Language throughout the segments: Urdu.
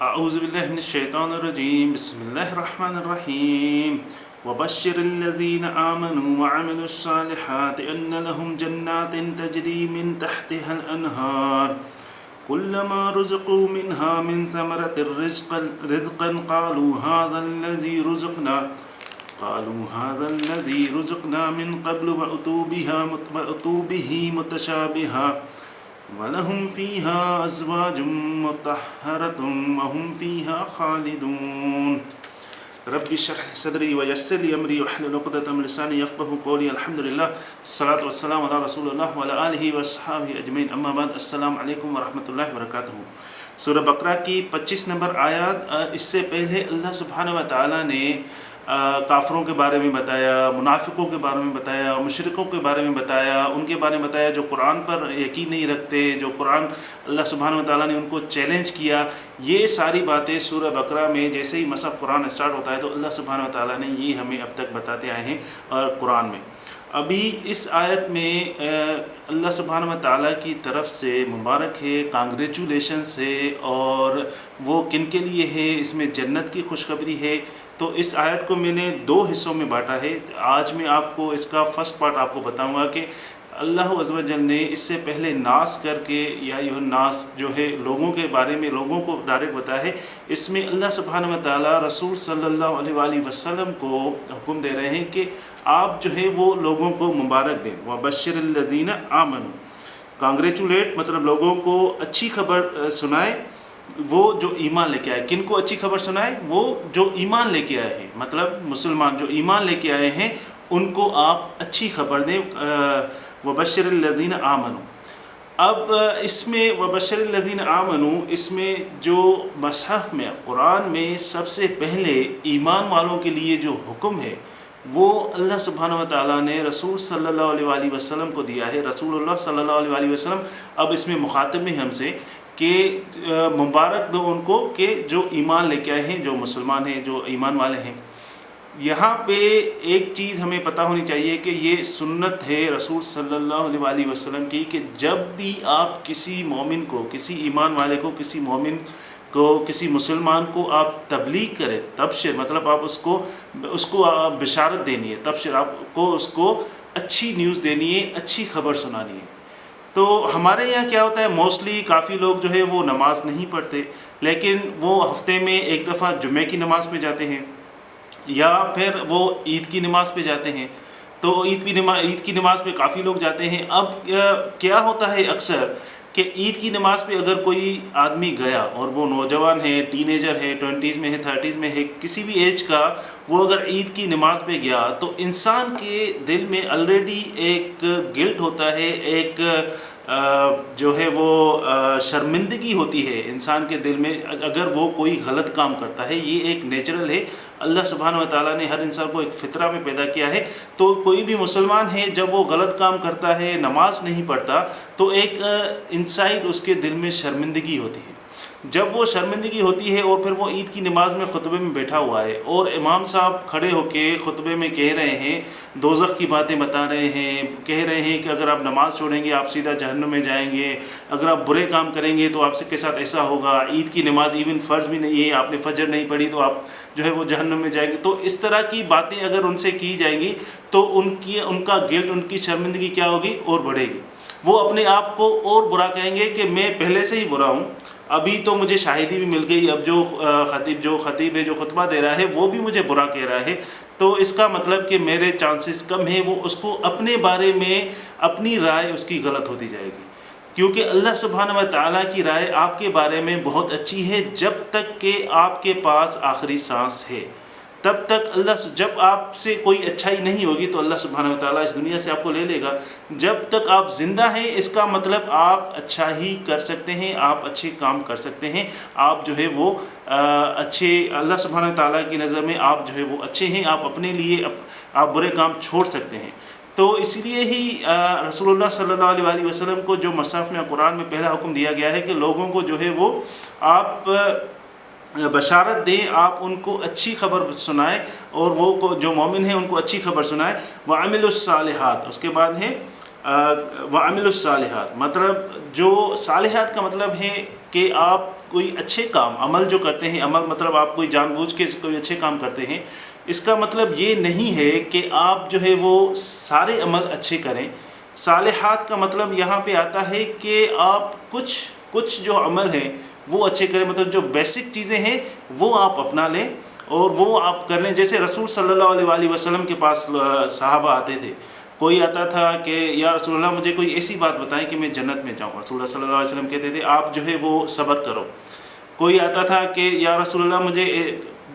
أعوذ بالله من الشيطان الرجيم بسم الله الرحمن الرحيم وبشر الذين آمنوا وعملوا الصالحات أن لهم جنات تجري من تحتها الأنهار كلما رزقوا منها من ثمرة رزقا قالوا هذا الذي رزقنا من قبل وأتوا به متشابها وَلَهُمْ فِيهَا أَزْوَاجٌ مُطَهَّرَةٌ وَهُمْ فِيهَا خَالِدُونَ رب اشرح لي صدري ويسر لي أمري واحلل عقدة من لساني يفقهوا قولي الحمد لله الصلاة والسلام على رسول الله وعلى آلہ وصحبہ اجمعین اما بعد السلام علیکم ورحمۃ اللہ وبرکاتہ۔ سورہ بقرہ کی 25 نمبر آیات، اس سے پہلے اللہ سبحانہ و تعالیٰ نے کافروں کے بارے میں بتایا، منافقوں کے بارے میں بتایا، مشرکوں کے بارے میں بتایا، ان کے بارے میں بتایا جو قرآن پر یقین نہیں رکھتے، جو قرآن اللہ سبحانہ و تعالیٰ نے ان کو چیلنج کیا۔ یہ ساری باتیں سورہ بقرہ میں جیسے ہی مصحف قرآن اسٹارٹ ہوتا ہے تو اللہ سبحانہ و تعالیٰ نے یہ ہمیں اب تک بتاتے آئے ہیں قرآن میں۔ ابھی اس آیت میں اللہ سبحانہ و تعالیٰ کی طرف سے مبارک ہے، کانگریچولیشنس ہے، اور وہ کن کے لیے ہے، اس میں جنت کی خوشخبری ہے۔ تو اس آیت کو میں نے 2 حصوں میں بانٹا ہے۔ آج میں آپ کو اس کا فرسٹ پارٹ آپ کو بتاؤں گا کہ اللہ عز و جل نے اس سے پہلے ناس کر کے یا ایھا الناس جو ہے لوگوں کے بارے میں لوگوں کو ڈائریکٹ بتایا ہے۔ اس میں اللہ سبحانہ و تعالیٰ رسول صلی اللہ علیہ وآلہ وسلم کو حکم دے رہے ہیں کہ آپ جو ہے وہ لوگوں کو مبارک دیں۔ وَبَشِّرِ الَّذِينَ آمَنُوا، کانگریچولیٹ مطلب لوگوں کو اچھی خبر سنائے، وہ جو ایمان لے کے آئے۔ کن کو اچھی خبر سنائے؟ وہ جو ایمان لے کے آئے ہیں، مطلب مسلمان جو ایمان لے کے آئے ہیں ان کو آپ اچھی خبر دیں۔ وَبَشِّرِ الَّذِينَ آمَنُوا، اب اس میں وَبَشِّرِ الَّذِينَ آمَنُوا، اس میں جو مصحف میں قرآن میں سب سے پہلے ایمان والوں کے لیے جو حکم ہے وہ اللہ سبحانہ و تعالیٰ نے رسول صلی اللہ علیہ وآلہ وسلم کو دیا ہے۔ رسول اللہ صلی اللہ علیہ وآلہ وسلم اب اس میں مخاطب ہیں ہم سے کہ مبارک دو ان کو کہ جو ایمان لے کے آئے ہیں، جو مسلمان ہیں، جو ایمان والے ہیں۔ یہاں پہ ایک چیز ہمیں پتہ ہونی چاہیے کہ یہ سنت ہے رسول صلی اللہ علیہ وآلہ وسلم کی کہ جب بھی آپ کسی مومن کو، کسی ایمان والے کو، کسی مومن کو، کسی مسلمان کو آپ تبلیغ کریں، تبشر مطلب آپ اس کو آپ بشارت دینی ہے، تبشر آپ کو اس کو اچھی نیوز دینی ہے، اچھی خبر سنانی ہے۔ تو ہمارے یہاں کیا ہوتا ہے، موسٹلی کافی لوگ جو ہے وہ نماز نہیں پڑھتے، لیکن وہ ہفتے میں ایک دفعہ جمعے کی نماز پہ جاتے ہیں یا پھر وہ عید کی نماز پہ جاتے ہیں۔ تو عید کی نماز پہ کافی لوگ جاتے ہیں۔ اب کیا ہوتا ہے اکثر کہ عید کی نماز پہ اگر کوئی آدمی گیا اور وہ نوجوان ہے، ٹین ایجر ہے، 20s میں ہے، 30s میں ہے، کسی بھی ایج کا، وہ اگر عید کی نماز پہ گیا تو انسان کے دل میں آلریڈی ایک گلٹ ہوتا ہے، ایک جو ہے وہ شرمندگی ہوتی ہے انسان کے دل میں اگر وہ کوئی غلط کام کرتا ہے۔ یہ ایک نیچرل ہے، اللہ سبحانہ و تعالیٰ نے ہر انسان کو ایک فطرہ میں پیدا کیا ہے۔ تو کوئی بھی مسلمان ہے جب وہ غلط کام کرتا ہے، نماز نہیں پڑھتا، تو ایک انسائڈ اس کے دل میں شرمندگی ہوتی ہے۔ جب وہ شرمندگی ہوتی ہے اور پھر وہ عید کی نماز میں خطبے میں بیٹھا ہوا ہے اور امام صاحب کھڑے ہو کے خطبے میں کہہ رہے ہیں، دوزخ کی باتیں بتا رہے ہیں، کہہ رہے ہیں کہ اگر آپ نماز چھوڑیں گے آپ سیدھا جہنم میں جائیں گے، اگر آپ برے کام کریں گے تو آپ کے ساتھ ایسا ہوگا، عید کی نماز ایون فرض بھی نہیں ہے، آپ نے فجر نہیں پڑھی تو آپ جو ہے وہ جہنم میں جائیں گے۔ تو اس طرح کی باتیں اگر ان سے کی جائیں گی تو ان کا گلٹ، ان کی شرمندگی کیا ہوگی؟ اور بڑھے گی۔ وہ اپنے آپ کو اور برا کہیں گے کہ میں پہلے سے ہی برا ہوں، ابھی تو مجھے شاہدی بھی مل گئی، اب جو خطیب ہے، جو خطبہ دے رہا ہے وہ بھی مجھے برا کہہ رہا ہے، تو اس کا مطلب کہ میرے چانسز کم ہیں۔ وہ اس کو اپنے بارے میں اپنی رائے اس کی غلط ہوتی جائے گی، کیونکہ اللہ سبحانہ و تعالیٰ کی رائے آپ کے بارے میں بہت اچھی ہے جب تک کہ آپ کے پاس آخری سانس ہے۔ تب تک جب آپ سے کوئی اچھائی نہیں ہوگی تو اللہ سبحانہ و تعالیٰ اس دنیا سے آپ کو لے لے گا۔ جب تک آپ زندہ ہیں اس کا مطلب آپ اچھا ہی کر سکتے ہیں، آپ اچھے کام کر سکتے ہیں، آپ جو ہے وہ اچھے، اللہ سبحانہ و تعالیٰ کی نظر میں آپ جو ہے وہ اچھے ہیں، آپ اپنے لیے آپ برے کام چھوڑ سکتے ہیں۔ تو اسی لیے ہی رسول اللہ صلی اللہ علیہ وآلہ وسلم کو جو مصحف میں قرآن میں پہلا حکم دیا گیا ہے کہ لوگوں کو جو ہے وہ آپ بشارت دیں، آپ ان کو اچھی خبر سنائیں، اور وہ جو مومن ہیں ان کو اچھی خبر سنائیں۔ وَعَمِلُوا الصَّالِحَاتِ، اس کے بعد ہے وَعَمِلُوا الصَّالِحَاتِ، مطلب جو صالحات کا مطلب ہے کہ آپ کوئی اچھے کام عمل جو کرتے ہیں، عمل مطلب آپ کوئی جان بوجھ کے کوئی اچھے کام کرتے ہیں، اس کا مطلب یہ نہیں ہے کہ آپ جو ہے وہ سارے عمل اچھے کریں۔ صالحات کا مطلب یہاں پہ آتا ہے کہ آپ کچھ جو عمل ہیں وہ اچھے کریں، مطلب جو بیسک چیزیں ہیں وہ آپ اپنا لیں اور وہ آپ کر لیں۔ جیسے رسول صلی اللہ علیہ وآلہ وسلم کے پاس صحابہ آتے تھے، کوئی آتا تھا کہ یا رسول اللہ مجھے کوئی ایسی بات بتائیں کہ میں جنت میں جاؤں، رسول اللہ صلی اللہ علیہ وسلم کہتے تھے آپ جو ہے وہ صبر کرو۔ کوئی آتا تھا کہ یا رسول اللہ مجھے،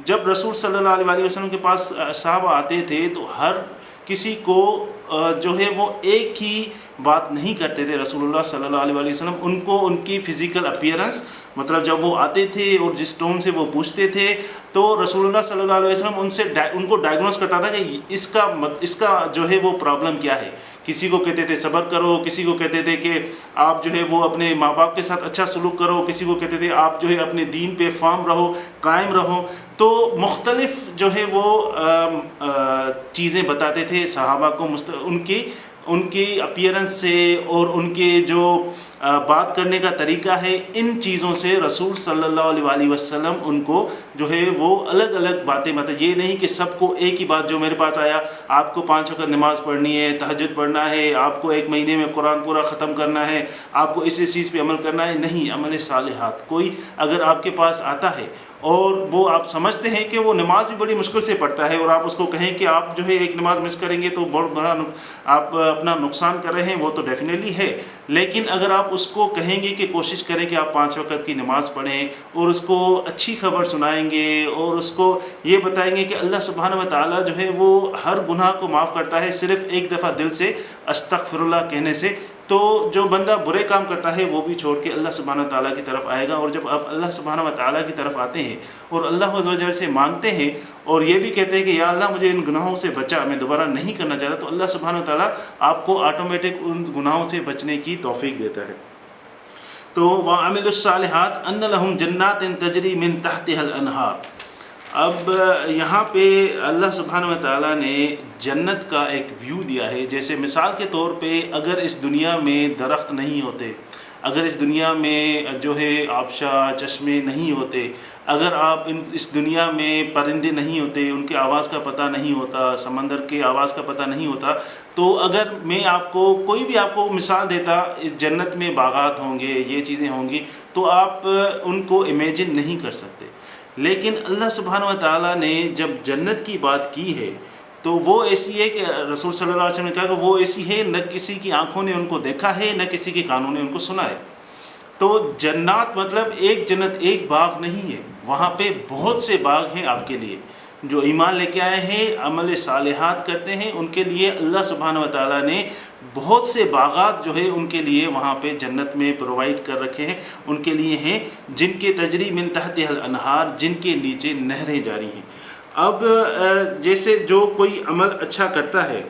جب رسول صلی اللہ علیہ وسلم کے پاس صحابہ آتے تھے تو ہر کسی کو جو ہے وہ ایک ہی بات نہیں کرتے تھے رسول اللہ صلی اللہ علیہ وسلم، ان کو ان کی فزیکل اپیئرنس، مطلب جب وہ آتے تھے اور جس ٹون سے وہ پوچھتے تھے تو رسول اللہ صلی اللہ علیہ وسلم ان کو ڈائگنوز کرتا تھا کہ اس کا جو ہے وہ پرابلم کیا ہے۔ کسی کو کہتے تھے صبر کرو، کسی کو کہتے تھے کہ آپ جو ہے وہ اپنے ماں باپ کے ساتھ اچھا سلوک کرو، کسی کو کہتے تھے آپ جو ہے اپنے دین پہ فارم رہو، قائم رہو۔ تو مختلف جو ہے وہ چیزیں بتاتے تھے صحابہ کو، ان کی اپیئرنس سے اور ان کے جو بات کرنے کا طریقہ ہے، ان چیزوں سے رسول صلی اللہ علیہ وآلہ وسلم ان کو جو ہے وہ الگ الگ باتیں بتائیں۔ یہ نہیں کہ سب کو ایک ہی بات، جو میرے پاس آیا آپ کو 5 وقت نماز پڑھنی ہے، تہجد پڑھنا ہے، آپ کو 1 مہینے میں قرآن پورا ختم کرنا ہے، آپ کو اس چیز پہ عمل کرنا ہے، نہیں، عمل صالحات۔ کوئی اگر آپ کے پاس آتا ہے اور وہ آپ سمجھتے ہیں کہ وہ نماز بھی بڑی مشکل سے پڑھتا ہے اور آپ اس کو کہیں کہ آپ جو ہے ایک نماز مس کریں گے تو بہت بڑا آپ اپنا نقصان کر رہے ہیں، وہ تو ڈیفینیٹلی ہے، لیکن اگر آپ اس کو کہیں گے کہ کوشش کریں کہ آپ 5 وقت کی نماز پڑھیں اور اس کو اچھی خبر سنائیں گے اور اس کو یہ بتائیں گے کہ اللہ سبحانہ و تعالیٰ جو ہے وہ ہر گناہ کو معاف کرتا ہے صرف ایک دفعہ دل سے استغفر اللہ کہنے سے، تو جو بندہ برے کام کرتا ہے وہ بھی چھوڑ کے اللہ سبحانہ و تعالیٰ کی طرف آئے گا۔ اور جب آپ اللہ سبحانہ و تعالیٰ کی طرف آتے ہیں اور اللہ عز و جل سے مانگتے ہیں اور یہ بھی کہتے ہیں کہ یا اللہ مجھے ان گناہوں سے بچا، میں دوبارہ نہیں کرنا چاہتا، تو اللہ سبحانہ و تعالیٰ آپ کو آٹومیٹک ان گناہوں سے بچنے کی توفیق دیتا ہے۔ تو وَعَمِلُوا الصَّالِحَاتِ أَنَّ لَهُمْ جَنَّاتٍ تَجْرِي مِن تَحْتِهَا الْأَنْهَارُ۔ اب یہاں پہ اللہ سبحانہ و تعالیٰ نے جنت کا ایک ویو دیا ہے۔ جیسے مثال کے طور پہ اگر اس دنیا میں درخت نہیں ہوتے، اگر اس دنیا میں جو ہے آبشار چشمے نہیں ہوتے، اگر آپ اس دنیا میں پرندے نہیں ہوتے، ان کے آواز کا پتہ نہیں ہوتا، سمندر کے آواز کا پتہ نہیں ہوتا، تو اگر میں آپ کو کوئی بھی آپ کو مثال دیتا اس جنت میں باغات ہوں گے، یہ چیزیں ہوں گی، تو آپ ان کو امیجن نہیں کر سکتے۔ لیکن اللہ سبحانہ و تعالیٰ نے جب جنت کی بات کی ہے تو وہ ایسی ہے کہ رسول صلی اللہ علیہ وسلم نے کہا کہ وہ ایسی ہے نہ کسی کی آنکھوں نے ان کو دیکھا ہے نہ کسی کے کانوں نے ان کو سنا ہے۔ تو جنات مطلب ایک جنت ایک باغ نہیں ہے، وہاں پہ بہت سے باغ ہیں آپ کے لیے۔ جو ایمان لے کے آئے ہیں، عمل صالحات کرتے ہیں، ان کے لیے اللہ سبحانہ و تعالیٰ نے بہت سے باغات جو ہے ان کے لیے وہاں پہ جنت میں پرووائڈ کر رکھے ہیں، ان کے لیے ہیں جن کے تجری من تحتها الانہار، جن کے نیچے نہریں جاری ہیں۔ اب جیسے جو کوئی عمل اچھا کرتا ہے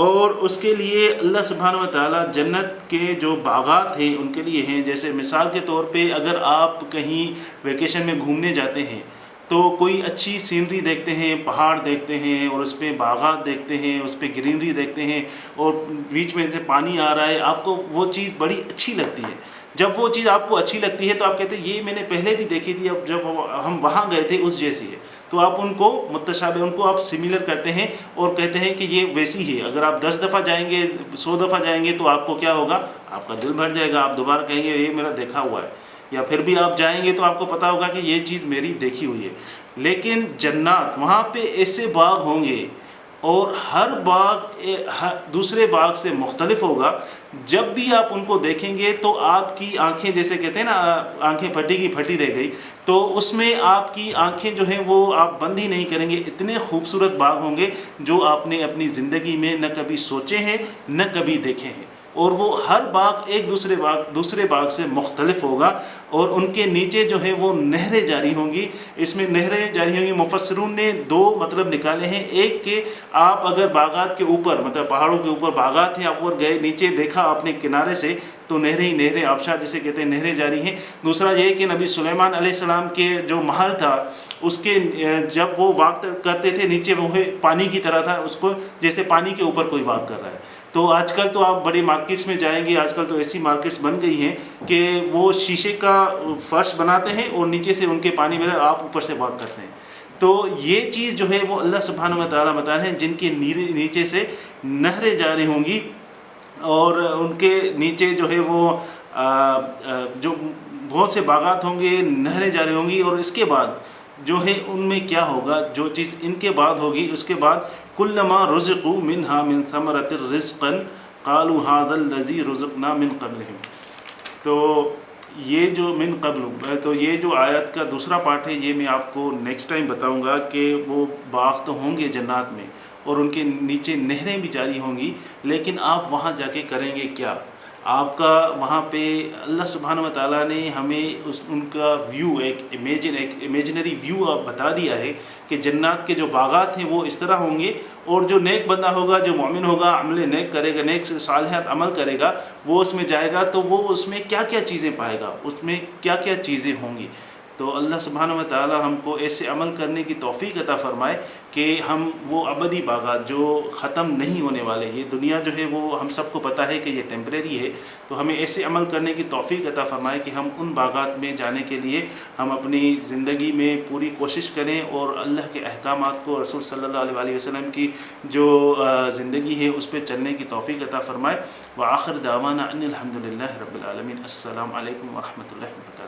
اور اس کے لیے اللہ سبحانہ و تعالیٰ جنت کے جو باغات ہیں ان کے لیے ہیں، جیسے مثال کے طور پہ اگر آپ کہیں ویکیشن میں گھومنے جاتے ہیں تو کوئی اچھی سینری دیکھتے ہیں، پہاڑ دیکھتے ہیں اور اس پہ باغات دیکھتے ہیں، اس پہ گرینری دیکھتے ہیں اور بیچ میں سے پانی آ رہا ہے، آپ کو وہ چیز بڑی اچھی لگتی ہے۔ جب وہ چیز آپ کو اچھی لگتی ہے تو آپ کہتے ہیں یہ میں نے پہلے بھی دیکھی تھی، اب جب ہم وہاں گئے تھے اس جیسی ہے، تو آپ ان کو متشابہ، ان کو آپ سملر کرتے ہیں اور کہتے ہیں کہ یہ ویسی ہے۔ اگر آپ 10 دفعہ جائیں گے، 100 دفعہ جائیں گے تو آپ کو کیا ہوگا، آپ کا دل بھر جائے گا، آپ دوبارہ کہیں گے یہ میرا دیکھا ہوا ہے۔ یا پھر بھی آپ جائیں گے تو آپ کو پتہ ہوگا کہ یہ چیز میری دیکھی ہوئی ہے۔ لیکن جنات، وہاں پہ ایسے باغ ہوں گے اور ہر باغ دوسرے باغ سے مختلف ہوگا۔ جب بھی آپ ان کو دیکھیں گے تو آپ کی آنکھیں، جیسے کہتے ہیں نا آنکھیں پھٹی کی پھٹی رہ گئی، تو اس میں آپ کی آنکھیں جو ہیں وہ آپ بند ہی نہیں کریں گے۔ اتنے خوبصورت باغ ہوں گے جو آپ نے اپنی زندگی میں نہ کبھی سوچے ہیں نہ کبھی دیکھے ہیں، اور وہ ہر باغ ایک دوسرے باغ سے مختلف ہوگا، اور ان کے نیچے جو ہے وہ نہریں جاری ہوں گی۔ اس میں نہریں جاری ہوں گی، مفسرون نے 2 مطلب نکالے ہیں۔ ایک کہ آپ اگر باغات کے اوپر، مطلب پہاڑوں کے اوپر باغات ہیں، آپ اوپر گئے، نیچے دیکھا آپ نے کنارے سے، تو نہریں ہی نہریں، آبشار جسے کہتے ہیں، نہریں جاری ہیں۔ دوسرا یہ کہ نبی سلیمان علیہ السلام کے جو محل تھا، اس کے جب وہ واک کرتے تھے نیچے وہ پانی کی طرح تھا، اس کو جیسے پانی کے اوپر کوئی واک کر رہا ہے۔ تو آج کل تو آپ بڑی مارکیٹس میں جائیں گے، آج کل تو ایسی مارکیٹس بن گئی ہیں کہ وہ شیشے کا فرش بناتے ہیں اور نیچے سے ان کے پانی میں آپ اوپر سے واک کرتے ہیں. تو یہ چیز جو ہے وہ اللہ سبحانہ و تعالیٰ بتا رہے ہیں جن کے نیچے سے نہریں جاری ہوں گی، اور ان کے نیچے جو ہے وہ جو بہت سے باغات ہوں گے، نہریں جاری ہوں گی. اور اس کے بعد جو ہے ان میں کیا ہوگا، جو چیز ان کے بعد ہوگی، اس کے بعد کلما رزقوا منہا من ثمرۃ رزقا قالوا ھذا الذی رزقنا من قبلہم. تو یہ جو من قبل، تو یہ جو آیت کا دوسرا پارٹ ہے، یہ میں آپ کو نیکسٹ ٹائم بتاؤں گا کہ وہ باغ تو ہوں گے جنات میں اور ان کے نیچے نہریں بھی جاری ہوں گی، لیکن آپ وہاں جا کے کریں گے کیا؟ آپ کا وہاں پہ اللہ سبحانہ و تعالیٰ نے ہمیں ان کا ویو، ایک امیجنری ویو آپ بتا دیا ہے کہ جنات کے جو باغات ہیں وہ اس طرح ہوں گے، اور جو نیک بندہ ہوگا، جو مومن ہوگا، عمل نیک کرے گا، نیک صالحات عمل کرے گا، وہ اس میں جائے گا تو وہ اس میں کیا کیا چیزیں پائے گا، اس میں کیا کیا چیزیں ہوں گی. تو اللہ سبحانہ و تعالیٰ ہم کو ایسے عمل کرنے کی توفیق عطا فرمائے کہ ہم وہ ابدی باغات جو ختم نہیں ہونے والے، یہ دنیا جو ہے وہ ہم سب کو پتہ ہے کہ یہ ٹیمپریری ہے، تو ہمیں ایسے عمل کرنے کی توفیق عطا فرمائے کہ ہم ان باغات میں جانے کے لیے ہم اپنی زندگی میں پوری کوشش کریں، اور اللہ کے احکامات کو، رسول صلی اللہ علیہ وسلم کی جو زندگی ہے اس پہ چلنے کی توفیق عطا فرمائے. وآخر دعوانا ان الحمد للہ رب العالمین. السلام علیکم ورحمۃ اللہ وبرکاتہ.